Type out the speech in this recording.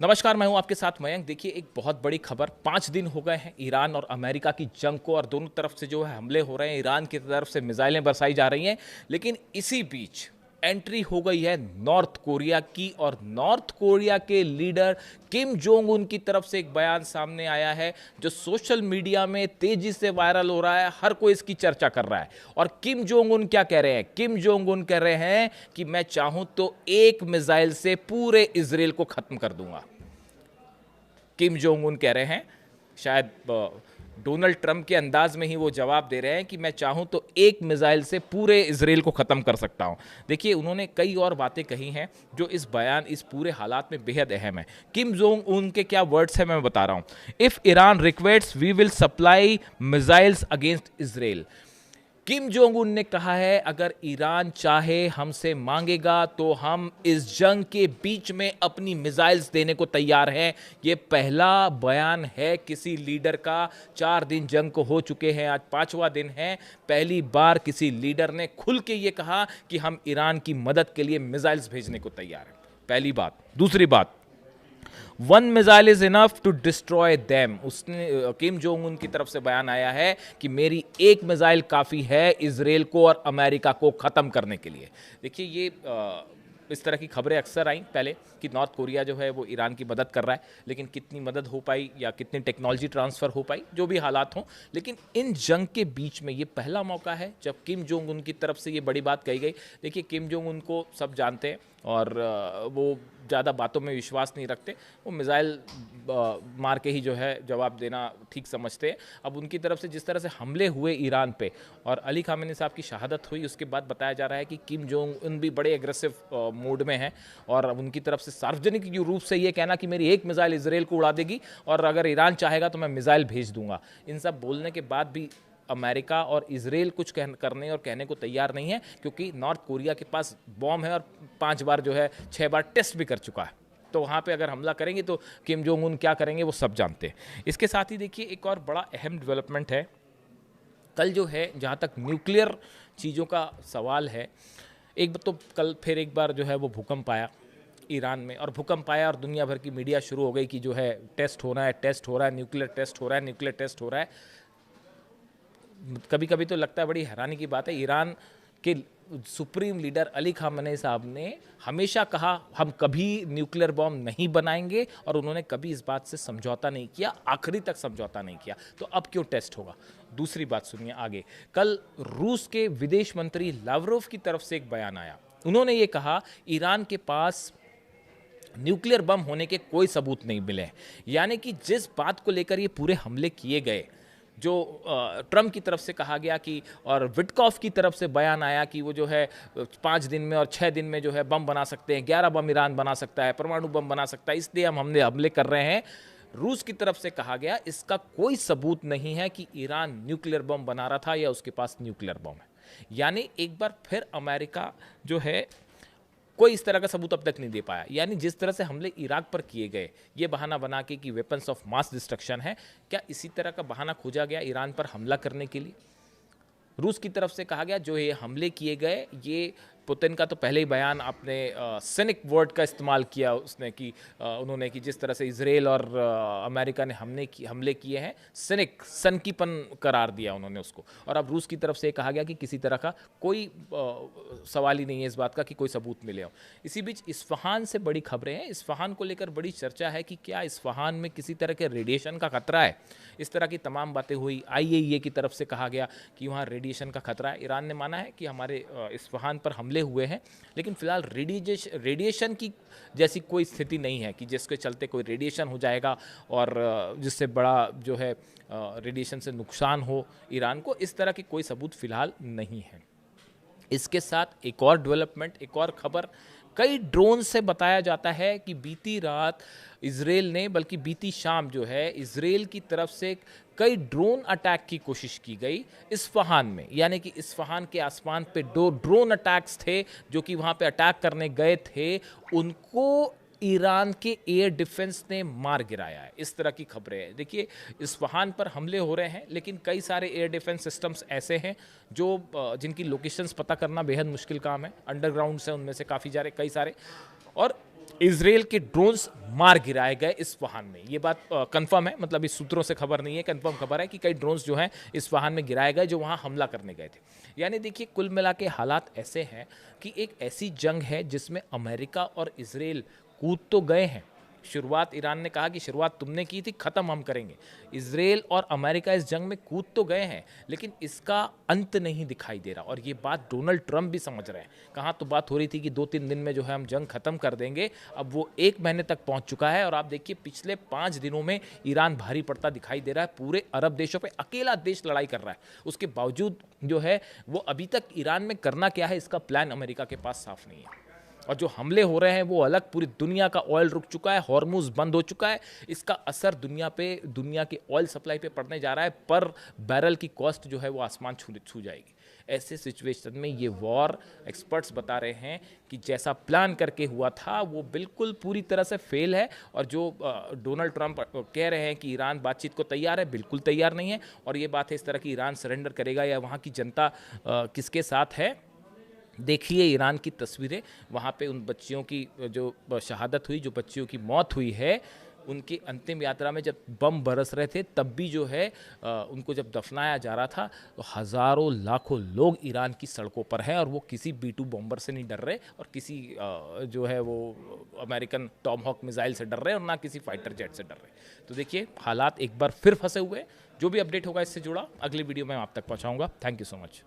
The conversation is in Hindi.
नमस्कार, मैं हूं आपके साथ मयंक। देखिए, एक बहुत बड़ी खबर। 5 दिन हो गए हैं ईरान और अमेरिका की जंग को, और दोनों तरफ से जो है हमले हो रहे हैं। ईरान की तरफ से मिसाइलें बरसाई जा रही हैं, लेकिन इसी बीच एंट्री हो गई है नॉर्थ कोरिया की, और नॉर्थ कोरिया के लीडर किम जोंग उन की तरफ से एक बयान सामने आया है जो सोशल मीडिया में तेजी से वायरल हो रहा है। हर कोई इसकी चर्चा कर रहा है। और किम जोंग उन क्या कह रहे हैं? किम जोंग उन कह रहे हैं कि मैं चाहूं तो एक मिसाइल से पूरे इजराइल को खत्म कर दूंगा। किम जोंग उन कह रहे हैं, शायद डोनाल्ड ट्रंप के अंदाज में ही वो जवाब दे रहे हैं कि मैं चाहूं तो एक मिसाइल से पूरे इजराइल को ख़त्म कर सकता हूं। देखिए, उन्होंने कई और बातें कही हैं जो इस बयान, इस पूरे हालात में बेहद अहम है। किम जोंग उन के क्या वर्ड्स हैं मैं बता रहा हूं। If Iran requests we will supply missiles against Israel. Kim Jong Un ने कहा है, अगर ईरान चाहे, हमसे मांगेगा, तो हम इस जंग के बीच में अपनी मिसाइल्स देने को तैयार हैं। ये पहला बयान है किसी लीडर का। 4 दिन जंग को हो चुके हैं, आज 5वां दिन है। पहली बार किसी लीडर ने खुल के ये कहा कि हम ईरान की मदद के लिए मिसाइल्स भेजने को तैयार हैं। पहली बात। दूसरी बात, one missile is enough to destroy them. उसने, किम जोंग उन की तरफ से बयान आया है कि मेरी एक मिसाइल काफ़ी है इजराइल को और अमेरिका को ख़त्म करने के लिए। देखिए, ये इस तरह की खबरें अक्सर आई पहले कि नॉर्थ कोरिया जो है वो ईरान की मदद कर रहा है, लेकिन कितनी मदद हो पाई या कितनी टेक्नोलॉजी ट्रांसफ़र हो पाई, जो भी हालात हों, लेकिन इन जंग के बीच में ये पहला मौका है जब किम जोंग उन की तरफ से ये बड़ी बात कही गई। देखिए, किम जोंग उनको सब जानते हैं और वो ज़्यादा बातों में विश्वास नहीं रखते। वो मिसाइल मार के ही जो है जवाब देना ठीक समझते हैं। अब उनकी तरफ से जिस तरह से हमले हुए ईरान पे और अली खामेनी साहब की शहादत हुई, उसके बाद बताया जा रहा है कि किम जोंग उन भी बड़े एग्रेसिव मूड में हैं, और उनकी तरफ से सार्वजनिक रूप से ये कहना कि मेरी एक मिसाइल इजराइल को उड़ा देगी और अगर ईरान चाहेगा तो मैं मिसाइल भेज दूंगा। इन सब बोलने के बाद भी अमेरिका और इजराइल कुछ करने और कहने को तैयार नहीं है, क्योंकि नॉर्थ कोरिया के पास बॉम्ब है और 5 बार जो है 6 बार टेस्ट भी कर चुका है। तो वहाँ पे अगर हमला करेंगे तो किम जोंग उन क्या करेंगे वो सब जानते हैं। इसके साथ ही देखिए, एक और बड़ा अहम डेवलपमेंट है। कल जो है, जहाँ तक न्यूक्लियर चीज़ों का सवाल है, एक तो कल फिर एक बार जो है वो भूकंप आया ईरान में, और भूकंप आया और दुनिया भर की मीडिया शुरू हो गई कि जो है टेस्ट हो रहा है, टेस्ट हो रहा है, न्यूक्लियर टेस्ट हो रहा है, न्यूक्लियर टेस्ट हो रहा है। कभी कभी तो लगता है बड़ी हैरानी की बात है, ईरान के सुप्रीम लीडर अली खामेनी साहब ने हमेशा कहा हम कभी न्यूक्लियर बॉम्ब नहीं बनाएंगे, और उन्होंने कभी इस बात से समझौता नहीं किया, आखिरी तक समझौता नहीं किया। तो अब क्यों टेस्ट होगा? दूसरी बात सुनिए आगे। कल रूस के विदेश मंत्री लावरोव की तरफ से एक बयान आया। उन्होंने ये कहा, ईरान के पास न्यूक्लियर बम होने के कोई सबूत नहीं मिले। यानी कि जिस बात को लेकर ये पूरे हमले किए गए, जो ट्रंप की तरफ से कहा गया कि, और विटकॉफ की तरफ से बयान आया कि वो जो है 5 दिन में और 6 दिन में जो है बम बना सकते हैं, 11 बम ईरान बना सकता है, परमाणु बम बना सकता है, इसलिए हम हमले कर रहे हैं। रूस की तरफ से कहा गया इसका कोई सबूत नहीं है कि ईरान न्यूक्लियर बम बना रहा था या उसके पास न्यूक्लियर बम है। यानी एक बार फिर अमेरिका जो है कोई इस तरह का सबूत अब तक नहीं दे पाया। यानी जिस तरह से हमले इराक पर किए गए, ये बहाना बना के कि वेपन्स ऑफ मास डिस्ट्रक्शन है, क्या इसी तरह का बहाना खोजा गया ईरान पर हमला करने के लिए? रूस की तरफ से कहा गया जो ये हमले किए गए, ये पुतिन का तो पहले ही बयान, आपने सिनिक वर्ड का इस्तेमाल किया उसने कि उन्होंने कि जिस तरह से इजराइल और अमेरिका ने हमले किए हैं, सिनिक, सनकीपन करार दिया उन्होंने उसको। और अब रूस की तरफ से कहा गया कि किसी तरह का कोई सवाल ही नहीं है इस बात का कि कोई सबूत मिले हो। इसी बीच इस्फहान से बड़ी खबरें हैं। इस्फहान को लेकर बड़ी चर्चा है कि क्या इस्फहान में किसी तरह के रेडिएशन का खतरा है। इस तरह की तमाम बातें हुई। IAEA की तरफ से कहा गया कि वहाँ रेडिएशन का खतरा है। ईरान ने माना है कि हमारे इस्फहान पर हमले हुए हैं, लेकिन फिलहाल रेडिएशन की जैसी कोई स्थिति नहीं है कि जिसके चलते कोई रेडिएशन हो जाएगा और जिससे बड़ा जो है रेडिएशन से नुकसान हो ईरान को। इस तरह की कोई सबूत फिलहाल नहीं है। इसके साथ एक और डेवलपमेंट, एक और खबर, कई ड्रोन से बताया जाता है कि बीती रात इजराइल ने, बल्कि बीती शाम जो है, इजराइल की तरफ से कई ड्रोन अटैक की कोशिश की गई इस्फहान में। यानी कि इस्फहान के आसमान पे 2 ड्रोन अटैक्स थे जो कि वहाँ पे अटैक करने गए थे, उनको ईरान के एयर डिफेंस ने मार गिराया है। इस तरह की खबरें हैं। देखिए, इस्फहान पर हमले हो रहे हैं, लेकिन कई सारे एयर डिफेंस सिस्टम्स ऐसे हैं जो जिनकी लोकेशंस पता करना बेहद मुश्किल काम है। अंडरग्राउंड से उनमें से काफ़ी कई सारे, और इजराइल के ड्रोन्स मार गिराए गए इस्फहान में। ये बात कंफर्म है, मतलब इस सूत्रों से खबर नहीं है, कंफर्म खबर है कि कई ड्रोन्स जो हैं इस्फहान में गिराए गए जो वहाँ हमला करने गए थे। यानी देखिए कुल मिला के हालात ऐसे हैं कि एक ऐसी जंग है जिसमें अमेरिका और इजराइल कूद तो गए हैं। शुरुआत ईरान ने कहा कि शुरुआत तुमने की थी, ख़त्म हम करेंगे। इजराइल और अमेरिका इस जंग में कूद तो गए हैं, लेकिन इसका अंत नहीं दिखाई दे रहा। और ये बात डोनाल्ड ट्रंप भी समझ रहे हैं। कहाँ तो बात हो रही थी कि 2-3 दिन में जो है हम जंग ख़त्म कर देंगे, अब वो 1 महीने तक पहुंच चुका है। और आप देखिए पिछले 5 दिनों में ईरान भारी पड़ता दिखाई दे रहा है। पूरे अरब देशों पर अकेला देश लड़ाई कर रहा है। उसके बावजूद जो है वो अभी तक ईरान में करना क्या है इसका प्लान अमेरिका के पास साफ नहीं है। और जो हमले हो रहे हैं वो अलग, पूरी दुनिया का ऑयल रुक चुका है, हॉर्मुज बंद हो चुका है। इसका असर दुनिया के ऑयल सप्लाई पे पड़ने जा रहा है। पर बैरल की कॉस्ट जो है वो आसमान छू जाएगी। ऐसे सिचुएशन में ये वॉर एक्सपर्ट्स बता रहे हैं कि जैसा प्लान करके हुआ था वो बिल्कुल पूरी तरह से फेल है। और जो डोनाल्ड ट्रंप कह रहे हैं कि ईरान बातचीत को तैयार है, बिल्कुल तैयार नहीं है। और ये बात है इस तरह की ईरान सरेंडर करेगा या वहाँ की जनता किसके साथ है। देखिए ईरान की तस्वीरें, वहाँ पे उन बच्चियों की जो शहादत हुई, जो बच्चियों की मौत हुई है, उनकी अंतिम यात्रा में जब बम बरस रहे थे तब भी जो है उनको जब दफनाया जा रहा था तो हज़ारों लाखों लोग ईरान की सड़कों पर हैं। और वो किसी B-2 बॉम्बर से नहीं डर रहे और किसी जो है वो अमेरिकन टॉमहॉक मिसाइल से डर रहे और ना किसी फाइटर जेट से डर रहे। तो देखिए हालात एक बार फिर फंसे हुए। जो भी अपडेट होगा इससे जुड़ा अगली वीडियो में आप तक पहुँचाऊँगा। Thank you so much.